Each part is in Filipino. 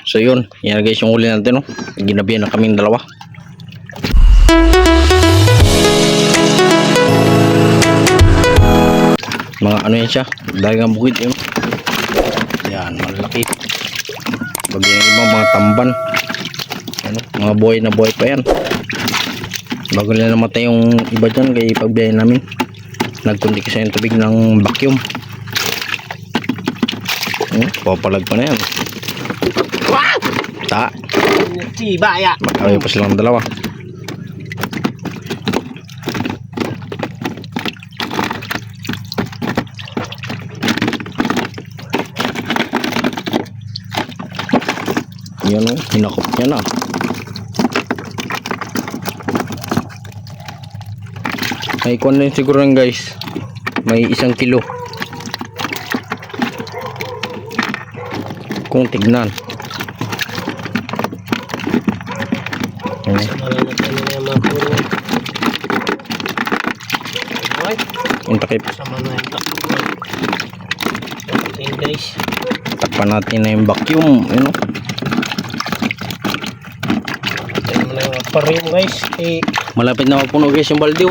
So yun, yan guys yung huli natin, no? Ginabihan na kaming dalawa. Mga ano yan siya, dagang bukid yun. Yan, malaki. Pag yung ibang mga tamban, ano, mga buhay na buhay pa yan. Bago nila namatay yung iba dyan, kaya pagbiyahin namin nagkundi kasi yung tubig ng vacuum. Papalag pa na yan. Ta magkawin pa silang dalawa. Yan o, hinakop niya na. May kuwan na siguro yan guys. May 1 kilo kung tignan. Yung takip. Takpan natin na yung vacuum. Ano? Pareho guys. Malapit na mapuno guys yung balde.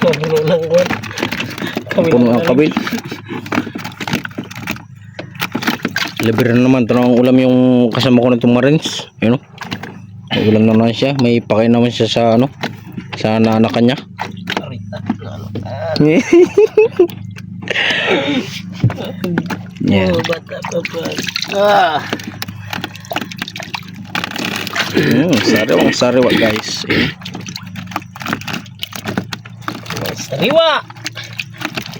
Puno ng guwan. Puno ang kabil. Libre na naman. Ito na ang ulam yung kasama ko na itong marines. Yun o. May ulam na naman siya. May pakain naman siya sa ano, sa naanakan niya. Yeah. Sariwang sariwa guys. Sariwa.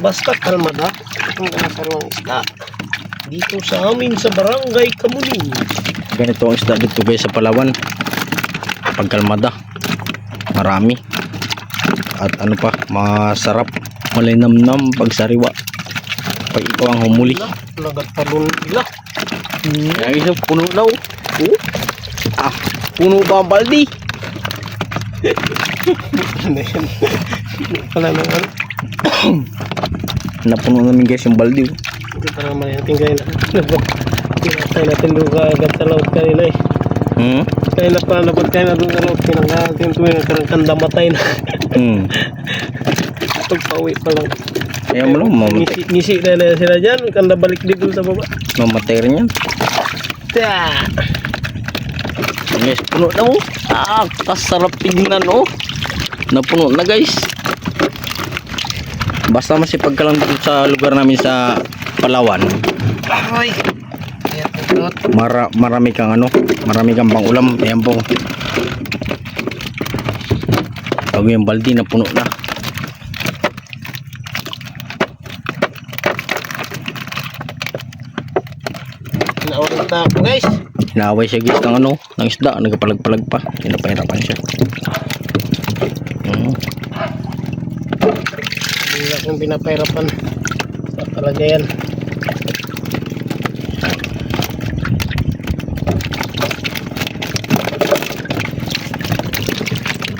Basta kalmada. Ang sariwang isda dito sa amin sa Barangay Kamuning. Ganito ang isda dito guys sa Palawan. Pagkalmada, marami. At ano pa, masarap, malinamnam pag sariwa. Pag ikaw ang humuli. Nagatalon sila. Yan guys, puno na oh. Puno ba ang baldi? Wala naman. Napuno namin guys yung baldi. Hindi pa naman natin kayo na. Pinatay natin doon ka agad sa laut kanina eh. Kaya na pa napagkain na doon sa laut. Pinanghatin tuwing nagkarangkanda matay na. Pagpauwi pa lang. Kaya mo lang mamatay. Ngisi na sila dyan. Kanda balik dito sa baba. Mamatay rin yan. Guys, puno na mo. Kasarap tignan oh. Napuno na guys. Basta masipag ka lang dito sa lugar namin sa Palawan. Marami kang ano, marami kang pang ulam. Ayan po. Bago yung baldi na puno na. Naulit na ako guys. Inaaway siya guys ng ano, ng isda, nagpalag-palag pa. Pinapahirapan siya. Hindi akong pinapahirapan sa palagayan.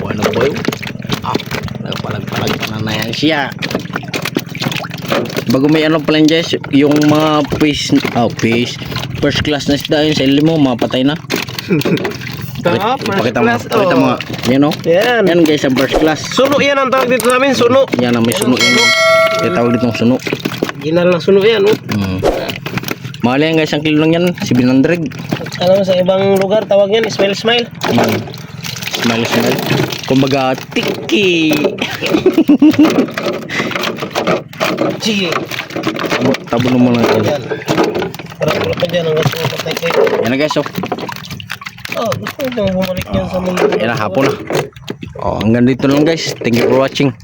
Buwan na boy. Nagpalag-palag na yan siya. Bago may ano pala guys, yung mga fish, first class na isda yun sa ilimo, mapatay na. Pakita mo, yan o. Yan guys, ang first class. Suno yan ang tawag dito sa amin, suno. Yan ang may suno yan. Kaya tawag dito ng suno. Ginal na suno yan, oh. Mahal yan guys, ang kilo lang yan, 700. Alam mo sa ibang lugar, tawag yan, smile. Smile. Kumbaga, tiki. Sige. Tabo naman lang yan. Parang wala pa dyan, hanggang sa patay kayo. Yan na guys, oh. Gusto ko bang bumalik yan sa mundo. Yan na, hapon na. Hanggang dito lang guys. Thank you for watching.